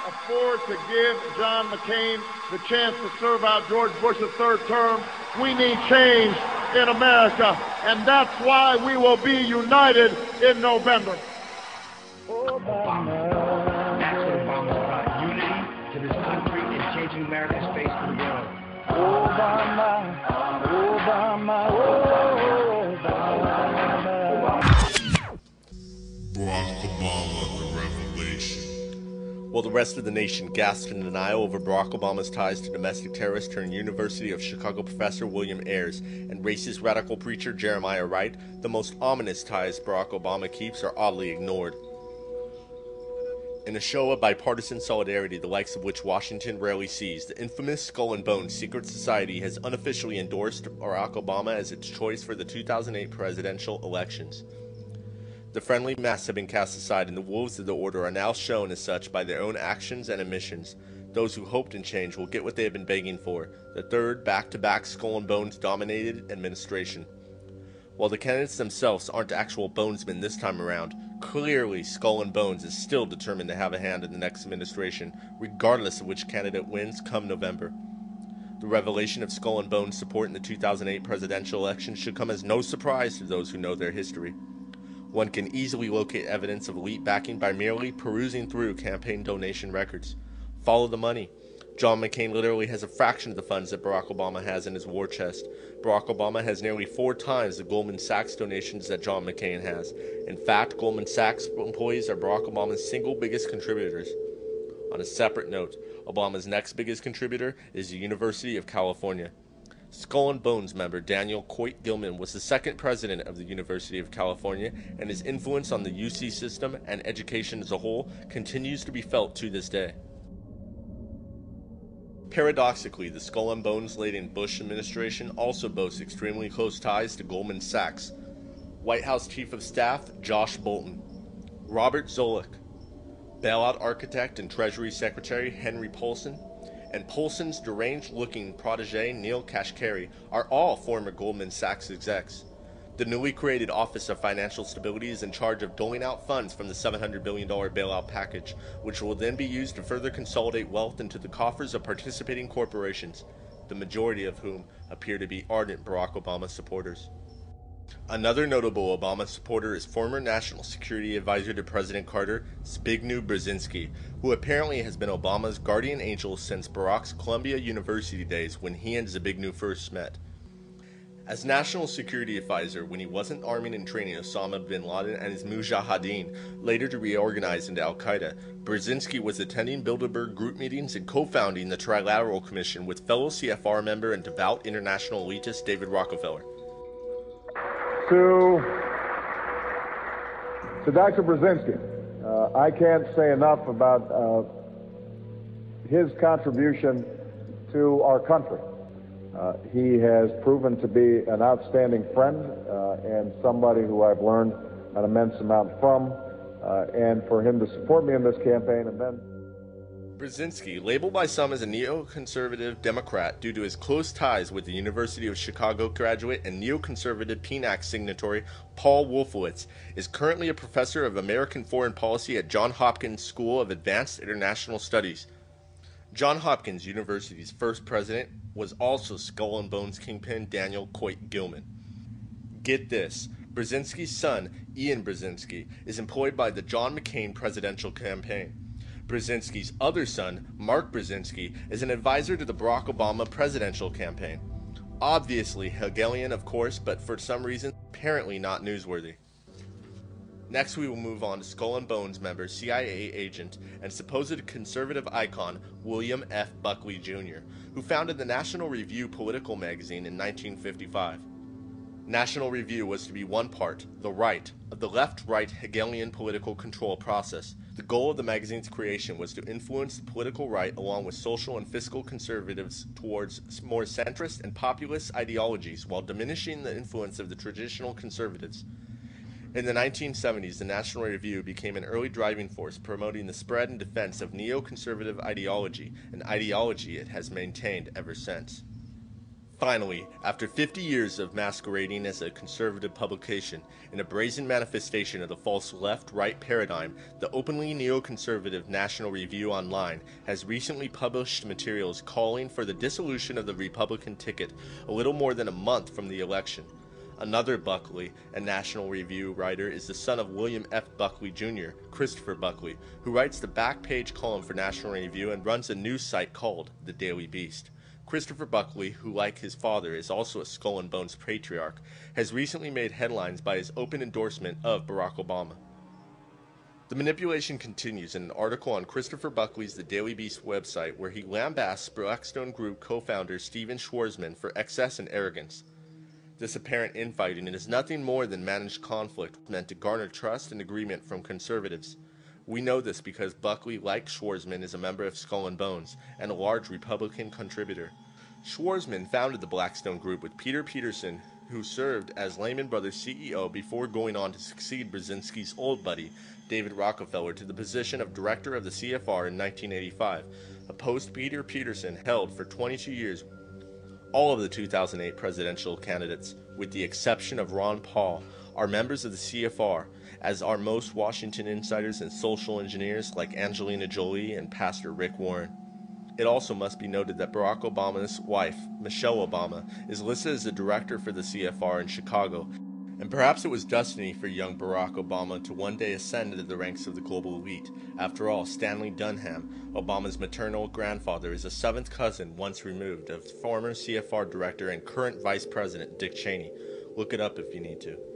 afford to give John McCain the chance to serve out George Bush's third term. We need change in America, and that's why we will be united in November. Obama. That's what Obama's about. Unity to this country and changing America's face to the world. Obama, Obama, Obama. Barack Obama, the revelation. While the rest of the nation gasped in denial over Barack Obama's ties to domestic terrorists turned University of Chicago professor William Ayers and racist radical preacher Jeremiah Wright, the most ominous ties Barack Obama keeps are oddly ignored. In a show of bipartisan solidarity, the likes of which Washington rarely sees, the infamous Skull and Bones secret society has unofficially endorsed Barack Obama as its choice for the 2008 presidential elections. The friendly masks have been cast aside, and the wolves of the order are now shown as such by their own actions and omissions. Those who hoped in change will get what they have been begging for, the third back-to-back Skull and Bones-dominated administration. While the candidates themselves aren't actual bonesmen this time around, clearly Skull and Bones is still determined to have a hand in the next administration, regardless of which candidate wins come November. The revelation of Skull and Bones support in the 2008 presidential election should come as no surprise to those who know their history. One can easily locate evidence of elite backing by merely perusing through campaign donation records. Follow the money. John McCain literally has a fraction of the funds that Barack Obama has in his war chest. Barack Obama has nearly 4 times the Goldman Sachs donations that John McCain has. In fact, Goldman Sachs employees are Barack Obama's single biggest contributors. On a separate note, Obama's next biggest contributor is the University of California. Skull and Bones member Daniel Coit Gilman was the second president of the University of California, and his influence on the UC system and education as a whole continues to be felt to this day. Paradoxically, the Skull and Bones-laden Bush administration also boasts extremely close ties to Goldman Sachs, White House Chief of Staff Josh Bolten, Robert Zoellick, bailout architect and Treasury Secretary Henry Paulson, and Paulson's deranged-looking protege Neil Kashkari are all former Goldman Sachs execs. The newly created Office of Financial Stability is in charge of doling out funds from the $700 billion bailout package, which will then be used to further consolidate wealth into the coffers of participating corporations, the majority of whom appear to be ardent Barack Obama supporters. Another notable Obama supporter is former National Security Advisor to President Carter, Zbigniew Brzezinski, who apparently has been Obama's guardian angel since Barack's Columbia University days when he and Zbigniew first met. As National Security Advisor when he wasn't arming and training Osama bin Laden and his Mujahideen, later to reorganize into Al-Qaeda, Brzezinski was attending Bilderberg group meetings and co-founding the Trilateral Commission with fellow CFR member and devout international elitist David Rockefeller. To Dr. Brzezinski, I can't say enough about his contribution to our country. He has proven to be an outstanding friend and somebody who I've learned an immense amount from, and for him to support me in this campaign and then... Brzezinski, labeled by some as a neoconservative Democrat due to his close ties with the University of Chicago graduate and neoconservative PNAC signatory Paul Wolfowitz, is currently a professor of American Foreign Policy at Johns Hopkins School of Advanced International Studies. Johns Hopkins University's first president was also Skull and Bones kingpin Daniel Coit Gilman. Get this, Brzezinski's son, Ian Brzezinski, is employed by the John McCain presidential campaign. Brzezinski's other son, Mark Brzezinski, is an advisor to the Barack Obama presidential campaign. Obviously Hegelian, of course, but for some reason, apparently not newsworthy. Next, we will move on to Skull and Bones member, CIA agent, and supposed conservative icon William F. Buckley Jr., who founded the National Review political magazine in 1955. National Review was to be one part, the right, of the left-right Hegelian political control process. The goal of the magazine's creation was to influence the political right along with social and fiscal conservatives towards more centrist and populist ideologies while diminishing the influence of the traditional conservatives. In the 1970s, the National Review became an early driving force promoting the spread and defense of neoconservative ideology, an ideology it has maintained ever since. Finally, after 50 years of masquerading as a conservative publication, in a brazen manifestation of the false left-right paradigm, the openly neoconservative National Review Online has recently published materials calling for the dissolution of the Republican ticket a little more than a month from the election. Another Buckley, a National Review writer, is the son of William F. Buckley Jr., Christopher Buckley, who writes the back page column for National Review and runs a news site called The Daily Beast. Christopher Buckley, who like his father is also a skull and bones patriarch, has recently made headlines by his open endorsement of Barack Obama. The manipulation continues in an article on Christopher Buckley's The Daily Beast website where he lambasts Blackstone Group co-founder Stephen Schwarzman for excess and arrogance. This apparent infighting is nothing more than managed conflict meant to garner trust and agreement from conservatives. We know this because Buckley, like Schwarzman, is a member of Skull and Bones and a large Republican contributor. Schwarzman founded the Blackstone Group with Peter Peterson, who served as Lehman Brothers CEO before going on to succeed Brzezinski's old buddy, David Rockefeller, to the position of director of the CFR in 1985, a post Peter Peterson held for 22 years. All of the 2008 presidential candidates, with the exception of Ron Paul, are members of the CFR, as are most Washington insiders and social engineers like Angelina Jolie and Pastor Rick Warren. It also must be noted that Barack Obama's wife, Michelle Obama, is listed as the director for the CFR in Chicago, and perhaps it was destiny for young Barack Obama to one day ascend into the ranks of the global elite. After all, Stanley Dunham, Obama's maternal grandfather, is a seventh cousin once removed of former CFR director and current Vice President Dick Cheney. Look it up if you need to.